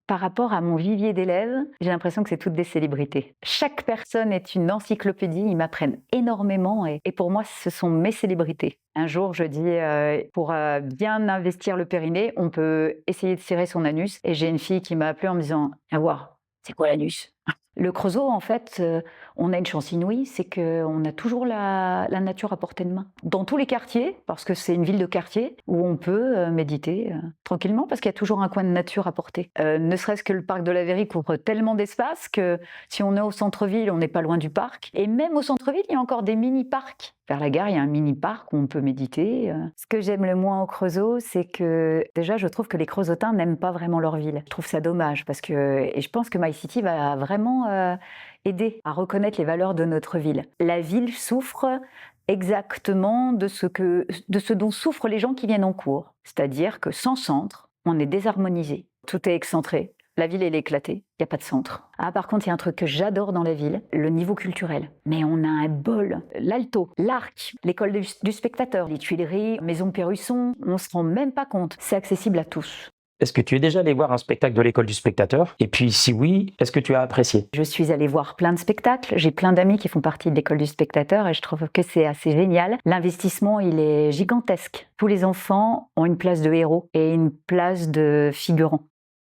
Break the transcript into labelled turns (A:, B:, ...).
A: Par rapport à mon vivier d'élèves, j'ai l'impression que c'est toutes des célébrités. Chaque personne est une encyclopédie, ils m'apprennent énormément et pour moi, ce sont mes célébrités. Un jour, je dis, pour, bien investir le périnée, on peut essayer de serrer son anus et j'ai une fille qui m'a appelée en me disant: «Viens voir, c'est quoi l'anus?» Le Creusot, en fait, on a une chance inouïe, c'est qu'on a toujours la nature à portée de main. Dans tous les quartiers, parce que c'est une ville de quartier, où on peut, méditer, tranquillement, parce qu'il y a toujours un coin de nature à portée. Ne serait-ce que le parc de la Verrie couvre tellement d'espace que si on est au centre-ville, on n'est pas loin du parc et même au centre-ville, il y a encore des mini-parcs. Vers la gare, il y a un mini-parc où on peut méditer. Ce que j'aime le moins au Creusot, c'est que déjà, je trouve que les Creusotins n'aiment pas vraiment leur ville. Je trouve ça dommage parce que et je pense que MyCity va vraiment, aider à reconnaître les valeurs de notre ville. La ville souffre exactement de ce dont souffrent les gens qui viennent en cours. C'est-à-dire que sans centre, on est désharmonisé. Tout est excentré. La ville, elle est éclatée, il n'y a pas de centre. Ah, par contre, il y a un truc que j'adore dans la ville, le niveau culturel. Mais on a un bol. L'Alto, l'Arc, l'école du spectateur, les Tuileries, Maison Pérusson, on se rend même pas compte. C'est accessible à tous.
B: Est-ce que tu es déjà allé voir un spectacle de l'école du spectateur? Et puis, si oui, est-ce que tu as apprécié?
A: Je suis allée voir plein de spectacles. J'ai plein d'amis qui font partie de l'école du spectateur et je trouve que c'est assez génial. L'investissement, il est gigantesque. Tous les enfants ont une place de héros et une place de figurant.